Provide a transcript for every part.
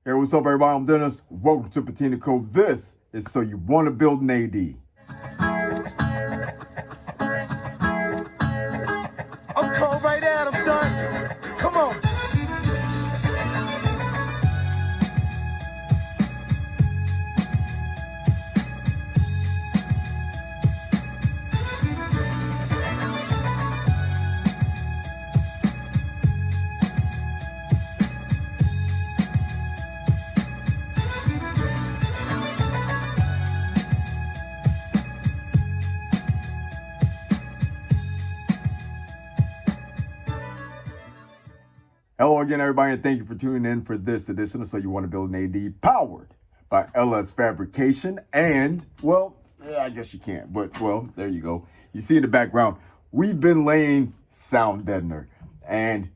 Hey, what's up, everybody? I'm Dennis. Welcome to Patinacode. This is So You Want to Build an AD. I'm cold right out, I'm done. Come on. Hello again, everybody, and thank you for tuning in for this edition of So You Want to Build an AD, powered by LS Fabrication. And, well, yeah, I guess you can't, but, well, there you go. You see in the background, we've been laying sound deadener, and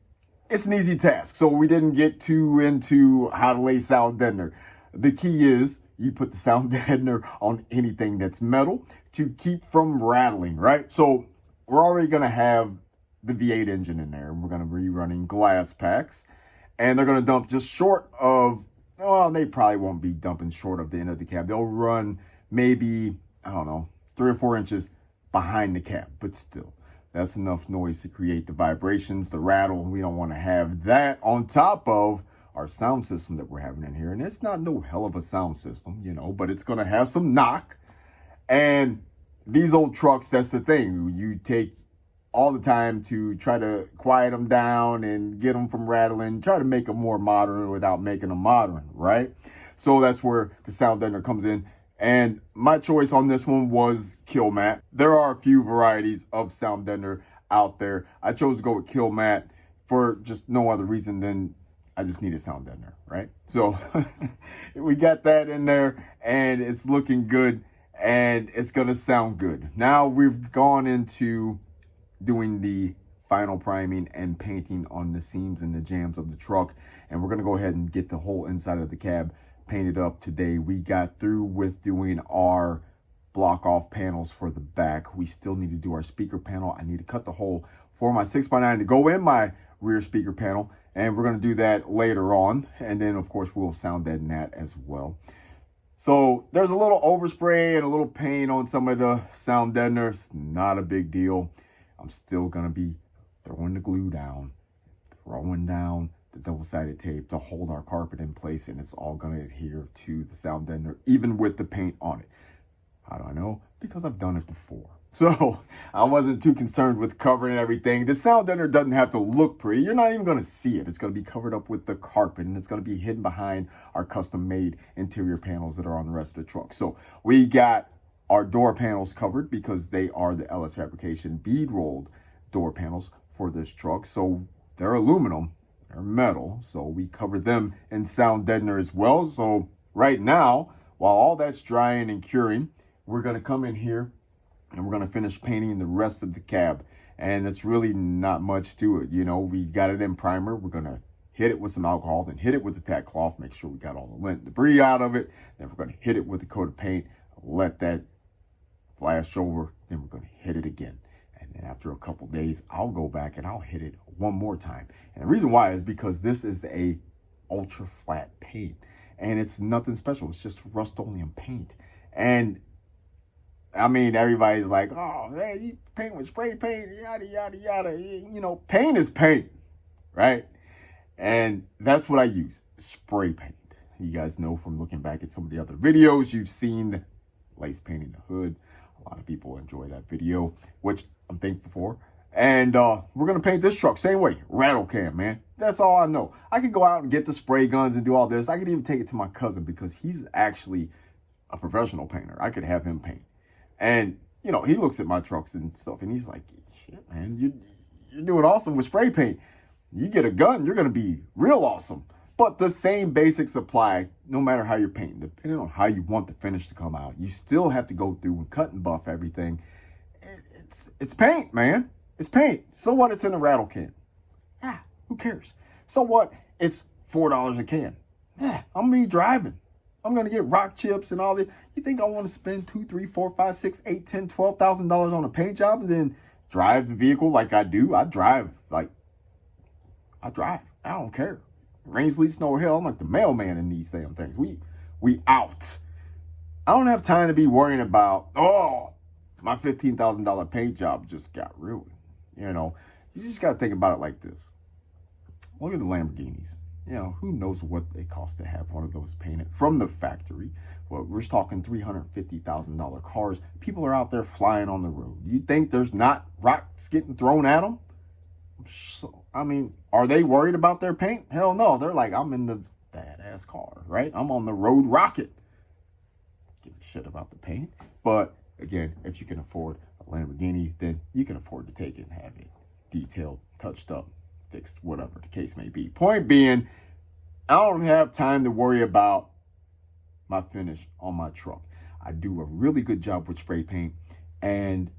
it's an easy task. So we didn't get too into how to lay sound deadener. The key is you put the sound deadener on anything that's metal to keep from rattling, right? So we're already going to have the V8 engine in there. We're going to be running glass packs, and they're going to dump just short of, well, they probably won't be dumping short of the end of the cab. They'll run maybe, I don't know, 3 or 4 inches behind the cab, but still, that's enough noise to create the vibrations, the rattle. We don't want to have that on top of our sound system that we're having in here. And it's not no hell of a sound system, but it's going to have some knock. And these old trucks, that's the thing. You take all the time to try to quiet them down and get them from rattling, try to make them more modern without making them modern, right? So that's where the sound deadener comes in. And my choice on this one was Kill Mat. There are a few varieties of sound deadener out there. I chose to go with Kill Mat for just no other reason than I just need a sound deadener, right? So we got that in there, and it's looking good, and it's gonna sound good. Now we've gone into doing the final priming and painting on the seams and the jambs of the truck, and we're going to go ahead and get the whole inside of the cab painted up today. We got through with doing our block off panels for the back. We still need to do our speaker panel. I need to cut the hole for my 6x9 to go in my rear speaker panel, and we're going to do that later on, and then of course we'll sound deaden that as well. So there's a little overspray and a little paint on some of the sound deadeners. Not a big deal. I'm still going to be throwing the glue down, throwing down the double-sided tape to hold our carpet in place, and it's all going to adhere to the sound deadener, even with the paint on it. How do I know? Because I've done it before. So I wasn't too concerned with covering everything. The sound deadener doesn't have to look pretty. You're not even going to see it. It's going to be covered up with the carpet, and it's going to be hidden behind our custom-made interior panels that are on the rest of the truck. So we got our door panels covered because they are the LS Fabrication bead rolled door panels for this truck. So they're aluminum, they're metal. So we cover them in sound deadener as well. So right now, while all that's drying and curing, we're going to come in here and we're going to finish painting the rest of the cab. And it's really not much to it. We got it in primer. We're going to hit it with some alcohol, then hit it with the tack cloth, make sure we got all the lint and debris out of it. Then we're going to hit it with a coat of paint, let that flash over, then we're going to hit it again. And then after a couple days, I'll go back and I'll hit it one more time. And the reason why is because this is a ultra flat paint, and it's nothing special. It's just Rust-Oleum paint. And I mean, everybody's like, oh man, you paint with spray paint, yada yada yada. Paint is paint, right? And that's what I use, spray paint. You guys know from looking back at some of the other videos, you've seen lace painting the hood. A lot of people enjoy that video, which I'm thankful for. And we're going to paint this truck same way. Rattle can, man. That's all I know. I could go out and get the spray guns and do all this. I could even take it to my cousin because he's actually a professional painter. I could have him paint. And, he looks at my trucks and stuff, and he's like, shit, man, you're doing awesome with spray paint. You get a gun, you're going to be real awesome. But the same basics apply no matter how you're painting. Depending on how you want the finish to come out, you still have to go through and cut and buff everything. It's paint, man. It's paint. So what? It's in a rattle can. Yeah, who cares? So what? It's $4 a can. Yeah, I'm going to be driving. I'm going to get rock chips and all that. You think I want to spend $2, $3, $4, $5, $6, $8, $10, $12,000 on a paint job and then drive the vehicle like I do? I drive. I don't care. Rain, sleet, snow, or hail. I'm like the mailman in these damn things. We out. I don't have time to be worrying about, oh, my $15,000 paint job just got ruined. You know, you just got to think about it like this. Look at the Lamborghinis. You know, who knows what they cost to have one of those painted from the factory. Well, we're talking $350,000 cars. People are out there flying on the road. You think there's not rocks getting thrown at them? So, I mean, are they worried about their paint? Hell no. They're like, I'm in the badass car, right? I'm on the road rocket. Give a shit about the paint. But again, if you can afford a Lamborghini, then you can afford to take it and have it detailed, touched up, fixed, whatever the case may be. Point being, I don't have time to worry about my finish on my truck. I do a really good job with spray paint, and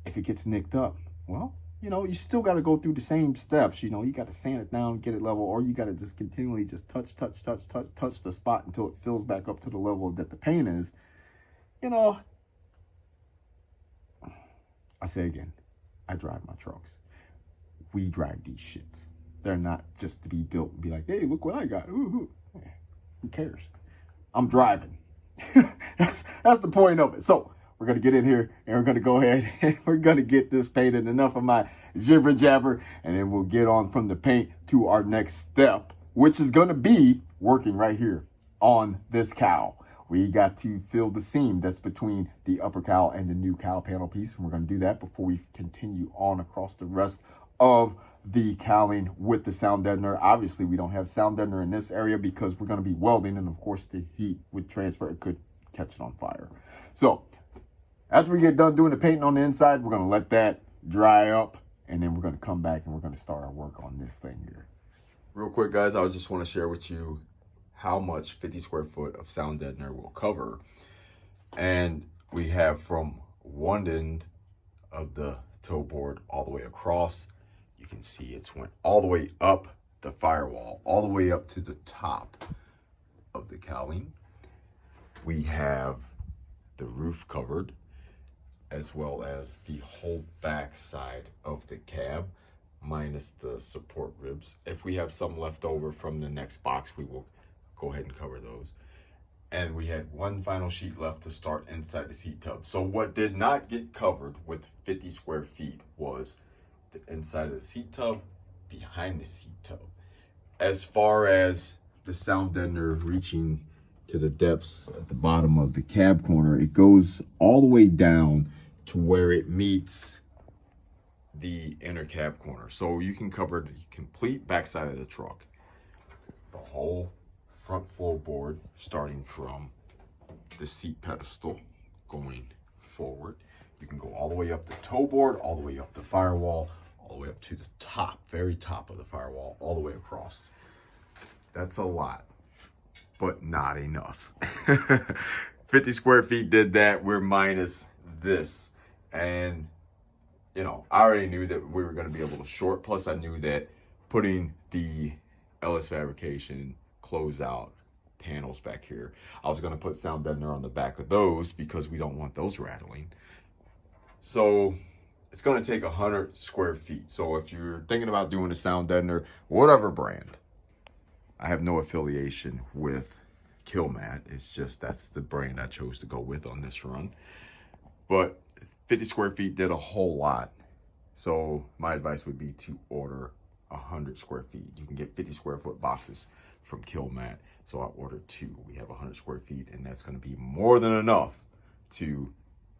if it gets nicked up, well, you know, you still got to go through the same steps. You know, you got to sand it down, get it level, or you got to just continually just touch the spot until it fills back up to the level that the paint is. You know, I say again, I drive my trucks. We drive these shits. They're not just to be built and be like, hey, look what I got. Ooh. Who cares? I'm driving. That's the point of it. So we're going to get in here and we're going to go ahead and we're going to get this painted. Enough of my jibber jabber. And then we'll get on from the paint to our next step, which is going to be working right here on this cowl. We got to fill the seam that's between the upper cowl and the new cowl panel piece. And we're going to do that before we continue on across the rest of the cowling with the sound deadener. Obviously, we don't have sound deadener in this area because we're going to be welding. And of course, the heat would transfer. It could catch it on fire. So after we get done doing the painting on the inside, we're going to let that dry up. And then we're going to come back and we're going to start our work on this thing here. Real quick, guys, I just want to share with you how much 50 square foot of sound deadener will cover. And we have from one end of the toe board all the way across. You can see it's went all the way up the firewall, all the way up to the top of the cowling. We have the roof covered, as well as the whole back side of the cab, minus the support ribs. If we have some left over from the next box, we will go ahead and cover those. And we had one final sheet left to start inside the seat tub. So what did not get covered with 50 square feet was the inside of the seat tub, behind the seat tub. As far as the sound deadener reaching to the depths at the bottom of the cab corner, it goes all the way down to where it meets the inner cab corner. So you can cover the complete backside of the truck, the whole front floorboard, starting from the seat pedestal going forward. You can go all the way up the toe board, all the way up the firewall, all the way up to the top, very top of the firewall, all the way across. That's a lot, but not enough. 50 square feet did that. We're minus this. And, you know, I already knew that we were going to be a little short. Plus, I knew that putting the LS Fabrication closeout panels back here, I was going to put sound deadener on the back of those because we don't want those rattling. So it's going to take 100 square feet. So if you're thinking about doing a sound deadener, whatever brand, I have no affiliation with Killmat. It's just that's the brand I chose to go with on this run. But 50 square feet did a whole lot. So my advice would be to order 100 square feet. You can get 50 square foot boxes from Killmat. So I ordered 2. We have 100 square feet, and that's going to be more than enough to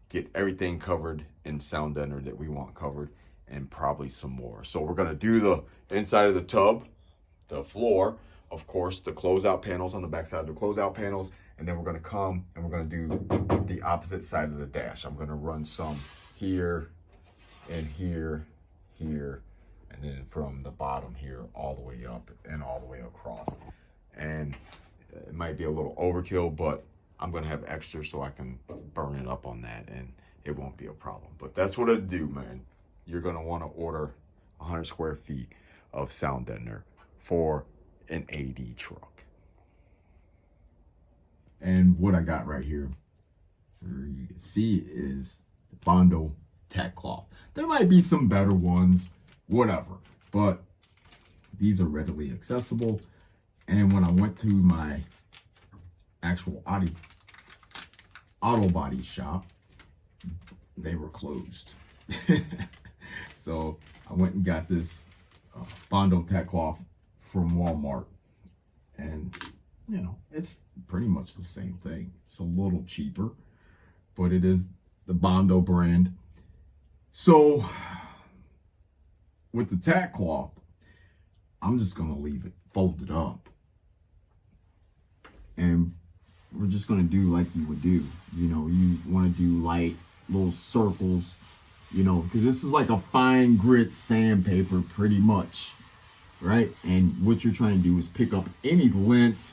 get everything covered in sound deadener that we want covered, and probably some more. So we're going to do the inside of the tub, the floor, of course, the closeout panels on the back side of the closeout panels, and then we're going to come and we're going to do the opposite side of the dash. I'm going to run some here and here, here, and then from the bottom here all the way up and all the way across. And it might be a little overkill, but I'm going to have extra so I can burn it up on that, and it won't be a problem. But that's what I do, man. You're going to want to order 100 square feet of sound deadener for an AD truck. And what I got right here for you to see is the Bondo tack cloth. There might be some better ones, whatever, but these are readily accessible. And when I went to my actual auto body shop, they were closed. So I went and got this Bondo tack cloth from Walmart, and you know, it's pretty much the same thing. It's a little cheaper, but it is the Bondo brand. So with the tack cloth, I'm just gonna leave it folded up, and we're just gonna do like you would do. You know, you want to do light little circles, you know, because this is like a fine grit sandpaper pretty much, right? And what you're trying to do is pick up any lint,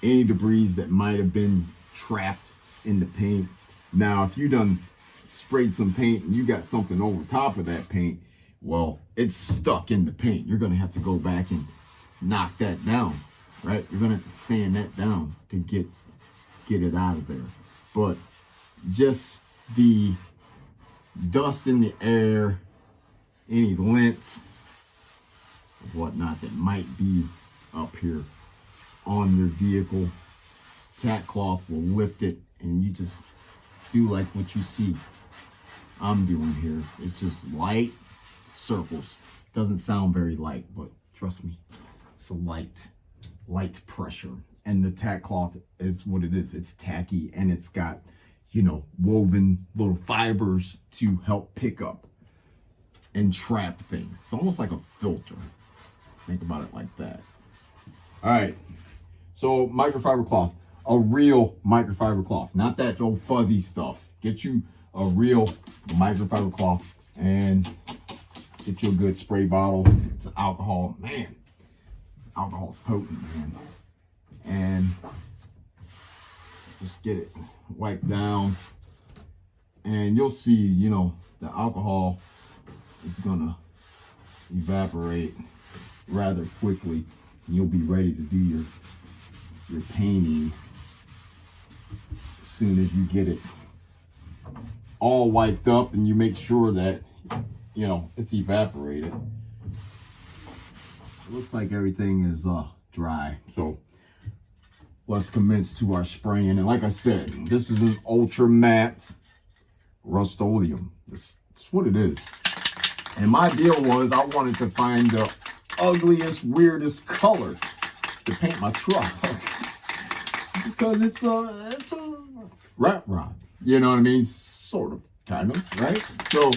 any debris that might have been trapped in the paint. Now, if you done sprayed some paint and you got something over top of that paint, well, it's stuck in the paint. You're gonna have to go back and knock that down, right? You're gonna have to sand that down to get it out of there. But just the dust in the air, any lint, whatnot that might be up here on your vehicle, tack cloth will lift it, and you just do like what you see I'm doing here. It's just light circles. Doesn't sound very light, but trust me, it's a light pressure. And the tack cloth is what it is. It's tacky, and it's got, you know, woven little fibers to help pick up and trap things. It's almost like a filter. Think about it like that. All right. So microfiber cloth, a real microfiber cloth, not that old fuzzy stuff. Get you a real microfiber cloth and get you a good spray bottle. It's alcohol, man. Alcohol's potent, man. And just get it wiped down, and you'll see, you know, the alcohol is gonna evaporate rather quickly, and you'll be ready to do your painting as soon as you get it all wiped up and you make sure that, you know, it's evaporated. It looks like everything is dry, so let's commence to our spraying. And like I said, this is an ultra matte Rust-Oleum. That's what it is. And my deal was I wanted to find the ugliest, weirdest color to paint my truck because it's a rat rod. You know what I mean? Sort of, kind of, right? So,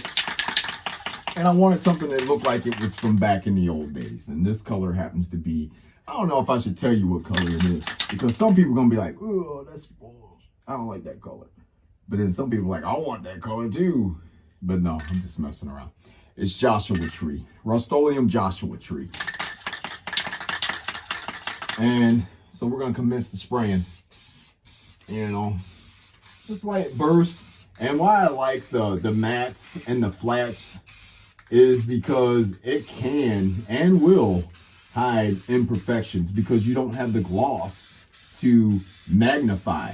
and I wanted something that looked like it was from back in the old days. And this color happens to be, I don't know if I should tell you what color it is, because some people are going to be like, oh, that's bullshit. I don't like that color. But then some people are like, I want that color too. But no, I'm just messing around. It's Joshua Tree. Rust-Oleum Joshua Tree. And so we're going to commence the spraying. You know, just let it burst. And why I like the mattes and the flats is because it can and will hide imperfections, because you don't have the gloss to magnify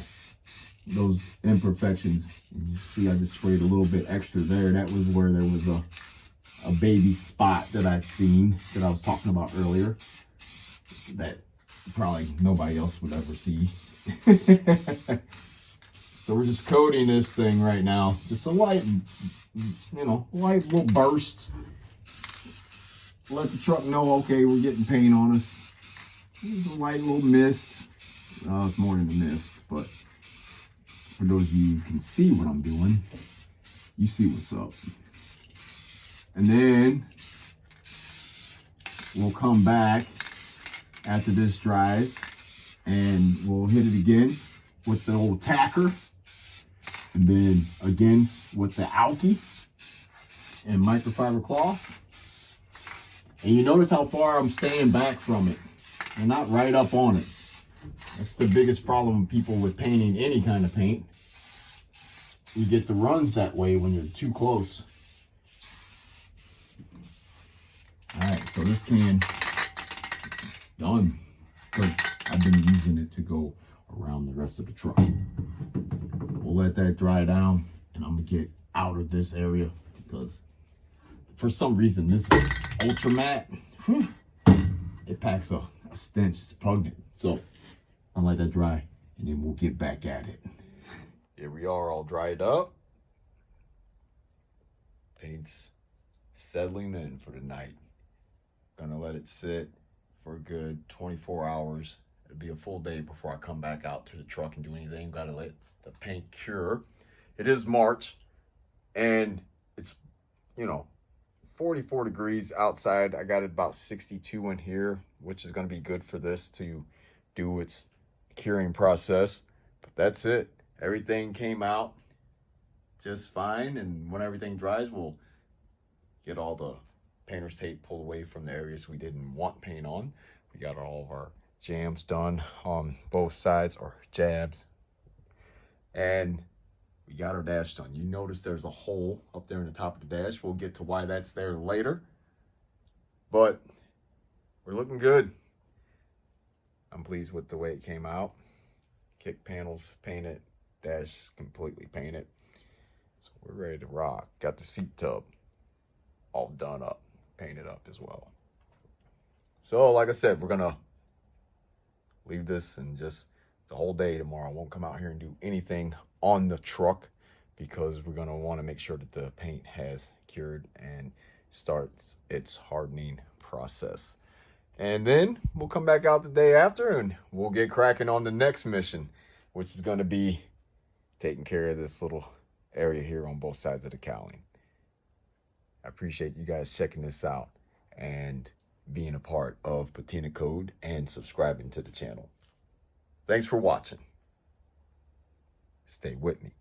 those imperfections. You see, I just sprayed a little bit extra there. That was where there was a baby spot that I'd seen that I was talking about earlier that probably nobody else would ever see. So we're just coating this thing right now. Just a light, you know, light little burst. Let the truck know, okay, we're getting paint on us. There's a light little mist. It's more than a mist, but for those of you who can see what I'm doing, you see what's up. And then we'll come back after this dries and we'll hit it again with the old tacker. And then again with the alky and microfiber cloth. And you notice how far I'm staying back from it and not right up on it. That's the biggest problem with people with painting any kind of paint. You get the runs that way when you're too close. All right, so this can is done because I've been using it to go around the rest of the truck. We'll let that dry down, and I'm gonna get out of this area because for some reason this ultra matte, it packs a stench. It's pungent. So I'll let that dry and then we'll get back at it. Here we are, all dried up. Paint's settling in for the night. Gonna let it sit for a good 24 hours. It'll be a full day before I come back out to the truck and do anything. Gotta let the paint cure. It is March and it's, 44 degrees outside. I got it about 62 in here, which is gonna be good for this to do its curing process. But that's it. Everything came out just fine, and when everything dries, we'll get all the painter's tape pulled away from the areas we didn't want paint on. We got all of our jams done on both sides, or jabs, and we got our dash done. You notice there's a hole up there in the top of the dash. We'll get to why that's there later, but we're looking good. I'm pleased with the way it came out. Kick panels painted, dash completely painted. So we're ready to rock. Got the seat tub all done up, painted up as well. So like I said, we're gonna leave this and just, it's a whole day tomorrow. I won't come out here and do anything on the truck because we're gonna wanna make sure that the paint has cured and starts its hardening process. And then we'll come back out the day after and we'll get cracking on the next mission, which is gonna be taking care of this little area here on both sides of the cowling. I appreciate you guys checking this out and being a part of Patina Code and subscribing to the channel. Thanks for watching. Stay with me.